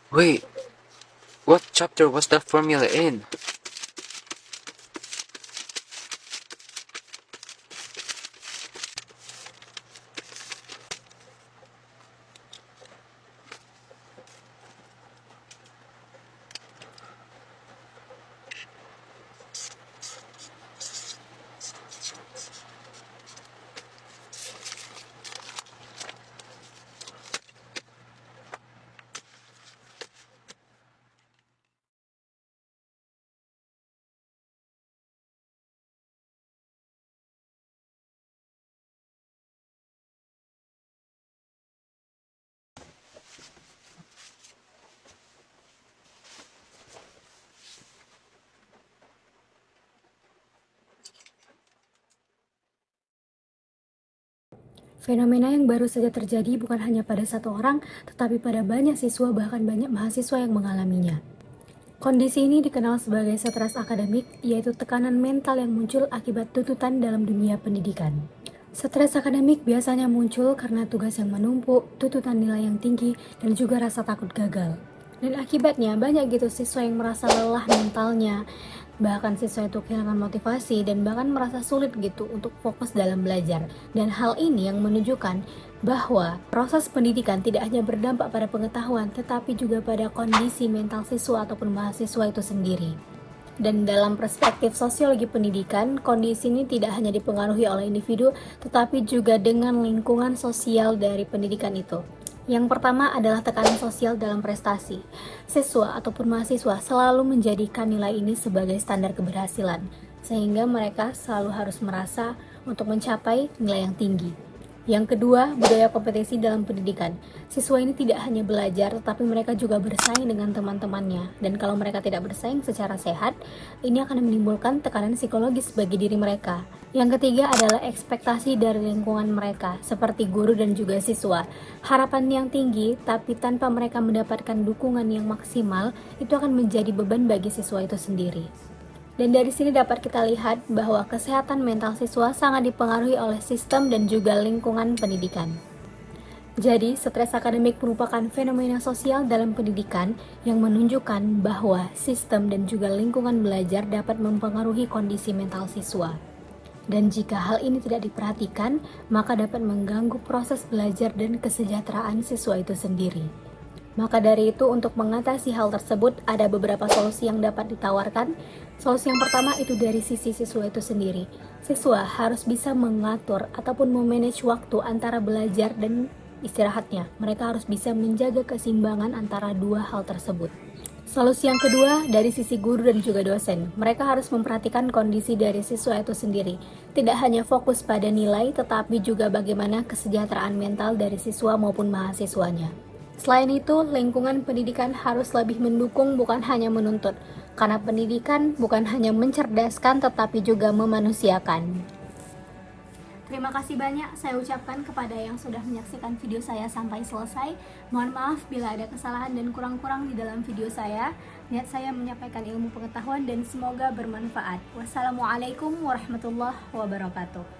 Wait, what chapter was that formula in? Fenomena yang baru saja terjadi bukan hanya pada satu orang, tetapi pada banyak siswa bahkan banyak mahasiswa yang mengalaminya. Kondisi ini dikenal sebagai stres akademik, yaitu tekanan mental yang muncul akibat tuntutan dalam dunia pendidikan. Stres akademik biasanya muncul karena tugas yang menumpuk, tuntutan nilai yang tinggi, dan juga rasa takut gagal. Dan akibatnya banyak gitu siswa yang merasa lelah mentalnya, bahkan siswa itu kehilangan motivasi dan bahkan merasa sulit gitu untuk fokus dalam belajar. Dan hal ini yang menunjukkan bahwa proses pendidikan tidak hanya berdampak pada pengetahuan, tetapi juga pada kondisi mental siswa ataupun mahasiswa itu sendiri. Dan dalam perspektif sosiologi pendidikan, kondisi ini tidak hanya dipengaruhi oleh individu, tetapi juga dengan lingkungan sosial dari pendidikan itu. Yang pertama adalah tekanan sosial dalam prestasi. Siswa ataupun mahasiswa selalu menjadikan nilai ini sebagai standar keberhasilan, sehingga mereka selalu harus merasa untuk mencapai nilai yang tinggi. Yang kedua, budaya kompetisi dalam pendidikan. Siswa ini tidak hanya belajar, tetapi mereka juga bersaing dengan teman-temannya. Dan kalau mereka tidak bersaing secara sehat, ini akan menimbulkan tekanan psikologis bagi diri mereka. Yang ketiga adalah ekspektasi dari lingkungan mereka, seperti guru dan juga siswa. Harapan yang tinggi, tapi tanpa mereka mendapatkan dukungan yang maksimal, itu akan menjadi beban bagi siswa itu sendiri. Dan dari sini dapat kita lihat bahwa kesehatan mental siswa sangat dipengaruhi oleh sistem dan juga lingkungan pendidikan. Jadi, stres akademik merupakan fenomena sosial dalam pendidikan yang menunjukkan bahwa sistem dan juga lingkungan belajar dapat mempengaruhi kondisi mental siswa. Dan jika hal ini tidak diperhatikan, maka dapat mengganggu proses belajar dan kesejahteraan siswa itu sendiri. Maka dari itu, untuk mengatasi hal tersebut, ada beberapa solusi yang dapat ditawarkan. Solusi yang pertama itu dari sisi siswa itu sendiri. Siswa harus bisa mengatur ataupun memanage waktu antara belajar dan istirahatnya. Mereka harus bisa menjaga keseimbangan antara dua hal tersebut. Solusi yang kedua dari sisi guru dan juga dosen. Mereka harus memperhatikan kondisi dari siswa itu sendiri. Tidak hanya fokus pada nilai, tetapi juga bagaimana kesejahteraan mental dari siswa maupun mahasiswanya. Selain itu, lingkungan pendidikan harus lebih mendukung bukan hanya menuntut, karena pendidikan bukan hanya mencerdaskan tetapi juga memanusiakan. Terima kasih banyak saya ucapkan kepada yang sudah menyaksikan video saya sampai selesai. Mohon maaf bila ada kesalahan dan kurang-kurang di dalam video saya. Niat saya menyampaikan ilmu pengetahuan dan semoga bermanfaat. Wassalamualaikum warahmatullahi wabarakatuh.